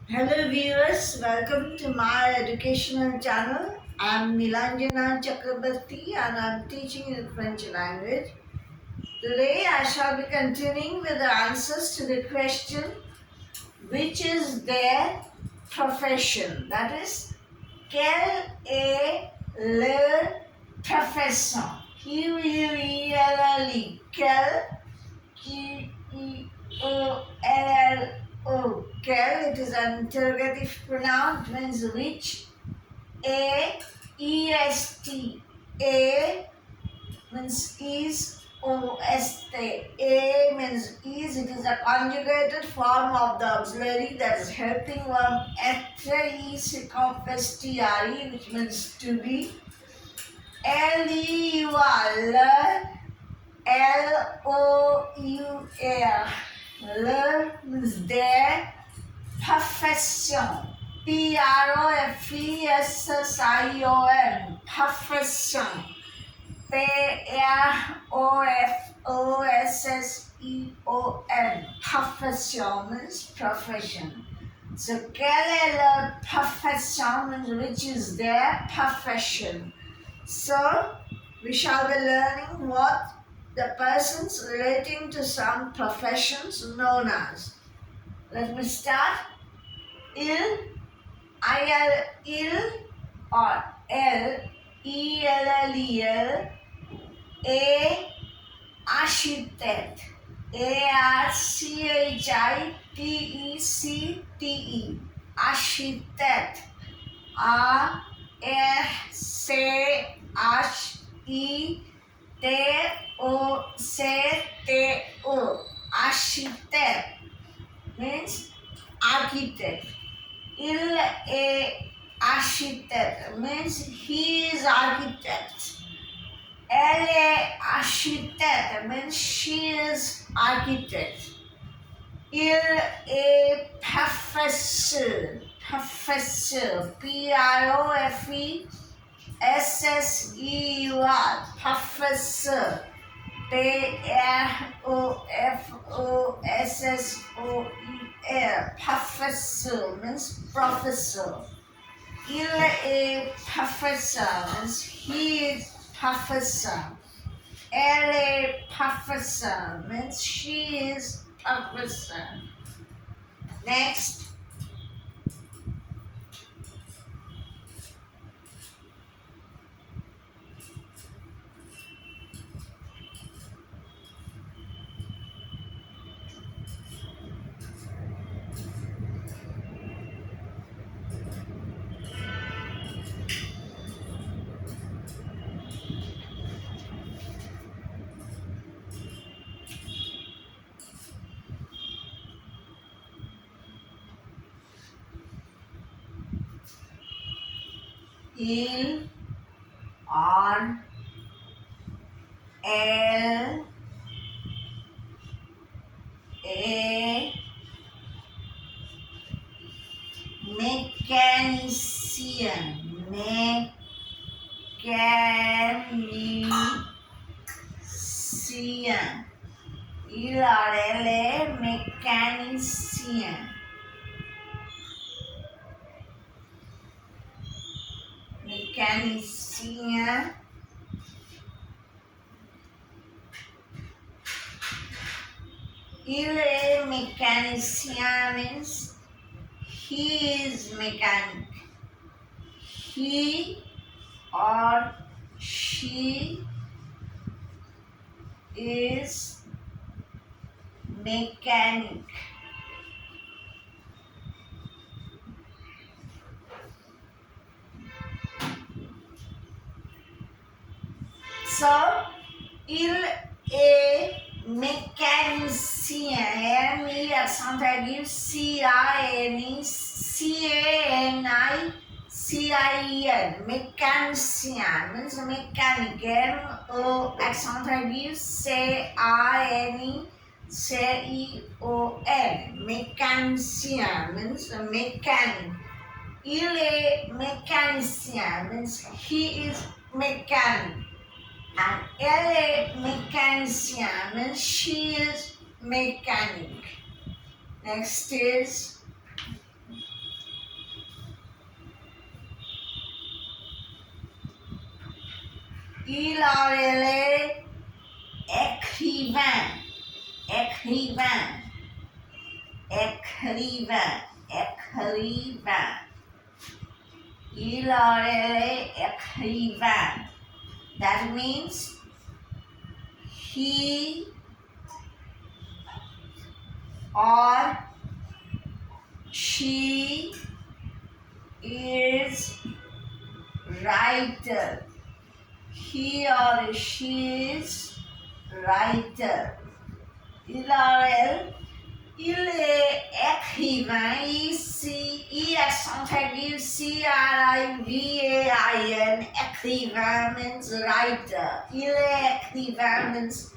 Hello viewers, welcome to my educational channel. I'm Nilanjana Chakrabarti and I'm teaching the French language. Today I shall be continuing with the answers to the question which is their profession? That is, quelle est leur profession? Q-U-E-L-L-E. Quelle Quell. It is an interrogative pronoun, means which. A, E-S-T. A means is. O-S-T. A means is. It is a conjugated form of the auxiliary that is helping one. F-E-C-O-S-T-R-E, which means to be. L-E-U-R. L-O-U-R. Le means their profession. Profession. Profession. Profession. Profession means profession. So, quelle est leur profession means which is their profession. So, we shall be learning what the persons relating to some professions known as. Let me start. Il, il or L, E-L-L-E-L, A, architect, A-R-C-H-I-T-E-C-T-E, architect, A-R-C-H-I-T-E-T-O-C-T-O, architect means architect. Il est architect means he is architect. Elle est architecte means she is architect. Il est professeur. Professeur. P-R-O-F-E-S-S-E-U-R. Professeur. P-R-O-F-O-S-S-O-E-R. Professor means professor. Il est professeur means he is professor. Elle est professeur means she is professor. Next. Il, or, elle, est mécanicien. Mécanicien. Il or elle est mécanicien. Mécanicien. Il est mécanicien means he is mechanic. He or she is mechanic. So, il est mécanicien. M-E accent aigu C-A-N-I-C-A-N-I-C-I-E-N. Mécanicien means mechanic. M-O accent aigu C-A-N-I-C-I-O-N. Mécanicien means mechanic. Il est mécanicien means he is mechanic. And elle est mécanicien means she is mechanic. Next is Il or elle est écrivain, écrivain, écrivain, écrivain. Il or elle est écrivain. That means he or she is writer. He or she is writer. Il or elle, il est écrivain. E accent aigu, C-R-I-V-A-I-N. Écrivain means writer. Il est écrivain means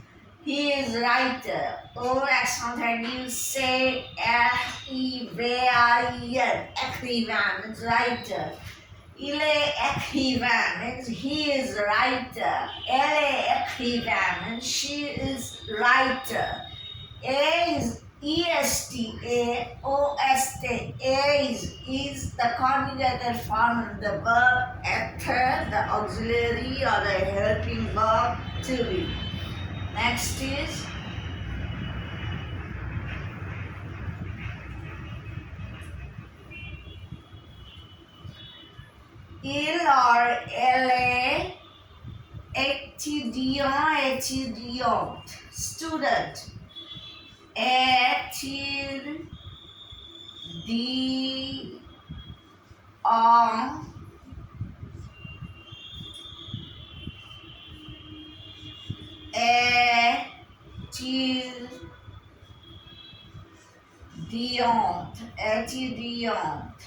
he is writer. O accent aigu, C-R-E-V-I-N. Écrivain means writer. Il est écrivain means he is writer. Elle est écrivain means she is writer. A is EST, A-O-S-T. A is the conjugated form of the verb after the auxiliary or the helping verb to be. Next is il or elle étudiant, étudiante, student. Étudiant, étudiante, étudiante.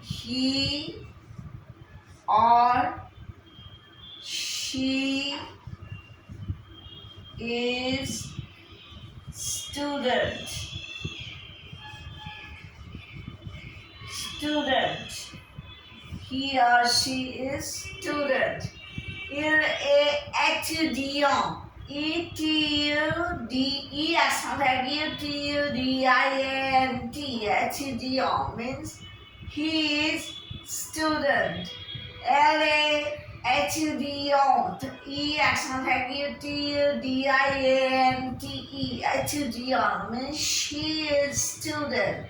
He or she is student. Student. He or she is student. Il est étudiant. E-T-U-D-E accent aigu, T-U-D-I-A-N-T. Étudiant means he is student. Elle est étudiante. E accent aigu, T-U-D-I-A-N-T-E. Étudiant means she is student.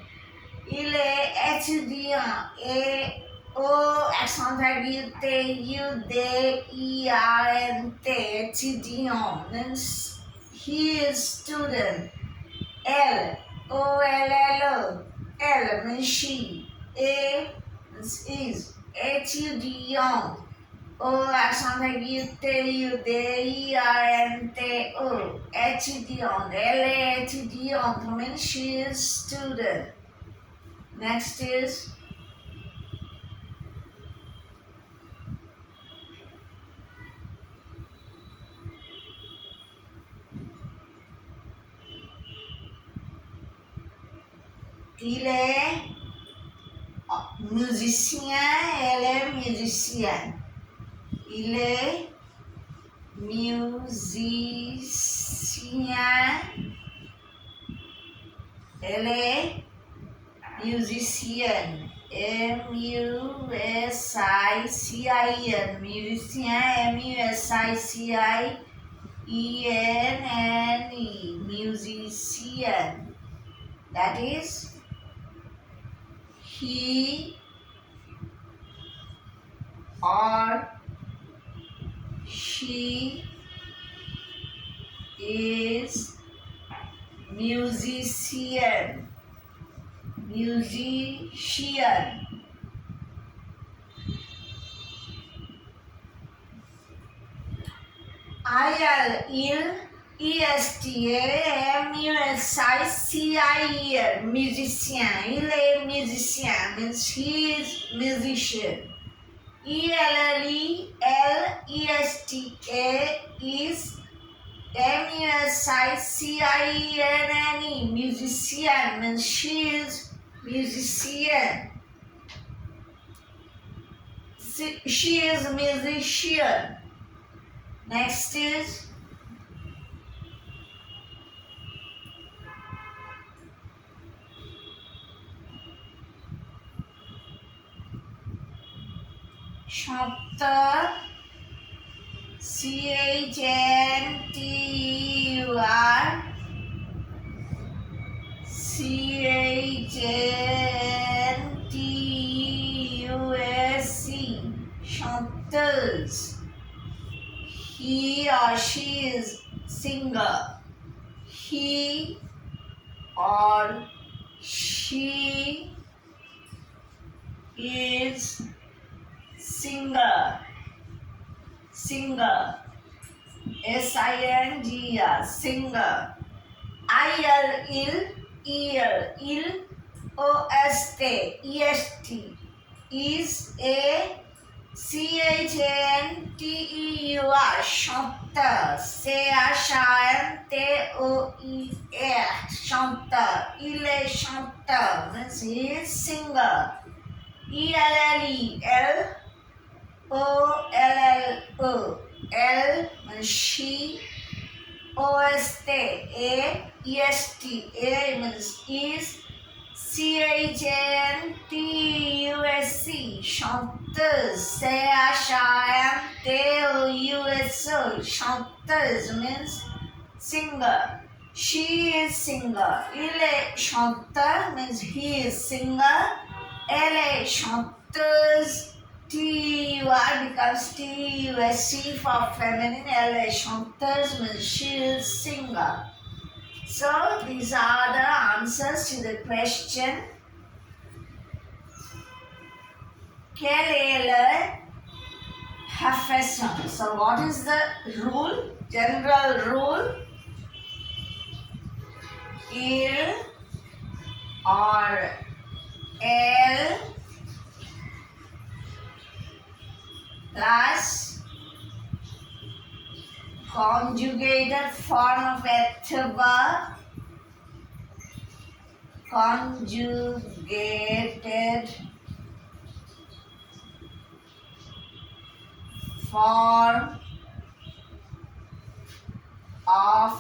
Il est étudiant. Et O accent aigu, T-U-D-E-R-N-T. Étudiant means he is student. L, O-L-L-O. L means she. A is étudiant. O accent aigu, T-U-D-E-R-N-T-O. Étudiant. Elle est étudiante means she is student. Next is il est musicien, elle est musicienne. Il est musicien, elle est musicienne. M-U-S-I-C-I-N. Musicien, M-U-S-I-C-I-E-N-N-E. Musician. That is, he or she is musician. Musician. Il, E-S-T-A-M-U-S-I-C-I-E-N. Musicien. Il est musicien means he is musician. E-L-L-E-L-E-S-T-A is M-U-S-I-C-I-E-N-N-E. Musician means she is musician. She is a musician. Next is Chanteur, Chantur, Chantus, chanteurs. He or she is singer. He or she is singer. Singer. S-I-N-G-R. Singer. I-L, il, O-S-T, E-S-T. Is a C-H-A-N-T-E-U-R. Chanteur. C-H-A-N-T-O-E-R. Chanteur. Il est chanteur. Means he is singer. E-L-L-E. L-O-L-L-O. L means she. O-S-T. A-E-S-T. A means is. C-H-A-N-T-U-S-C. Chanteuse. C-H-A-N-T-O-U-S-O. Chanteuse means singer. She is singer. Il est chanteur means he is singer. Elle est chanteuse. T-U-R becomes T-U-S-C for feminine. Elle est chanteuse means she is singer. So these are the answers to the question. Quel est le profession? So what is the rule? General rule. Il or elle plus conjugated form of verb. Conjugated form of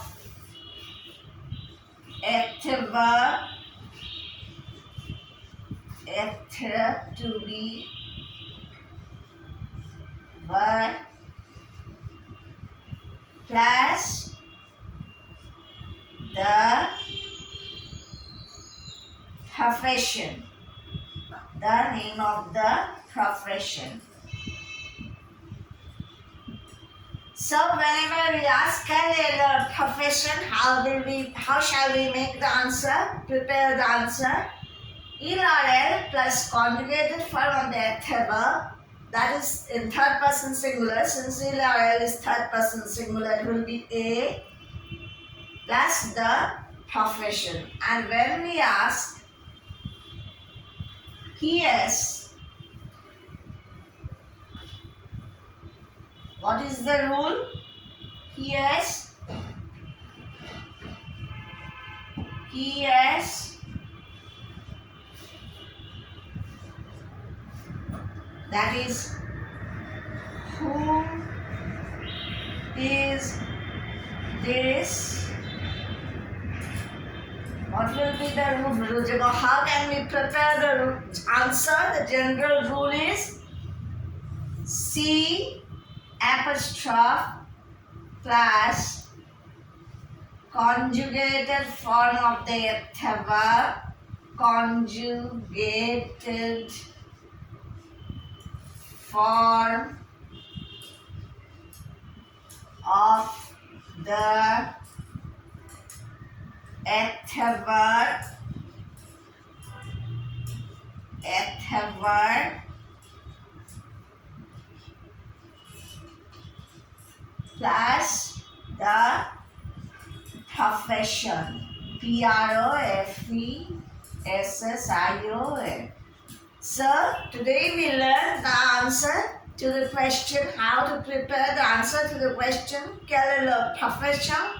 verb. To be verb plus the profession, the name of the profession. So whenever we ask quel est le profession, how shall we make the answer, prepare the answer? Il or elle plus conjugated form of the verb, that is in third person singular. Since il or elle is third person singular, it will be a plus the profession. And when we ask he is, what is the rule? He is that is who is this? What will be the rule? How can we prepare the answer? The general rule is C apostrophe plus conjugated form of the verb. Conjugated form of the verb plus the profession. Profession. So today we learned the answer to the question, how to prepare the answer to the question, quel est le profession?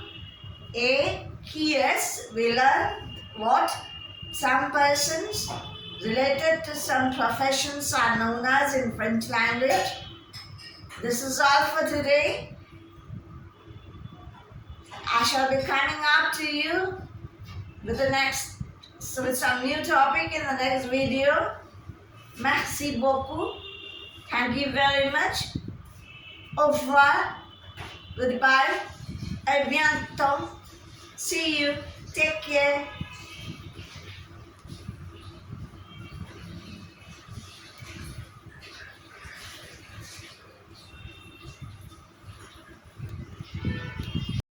A, he is. We learned what some persons related to some professions are known as in French language. This is all for today. I shall be coming up to you with with some new topic in the next video. Merci beaucoup. Thank you very much. Au revoir. Goodbye. À bientôt. See you. Take care.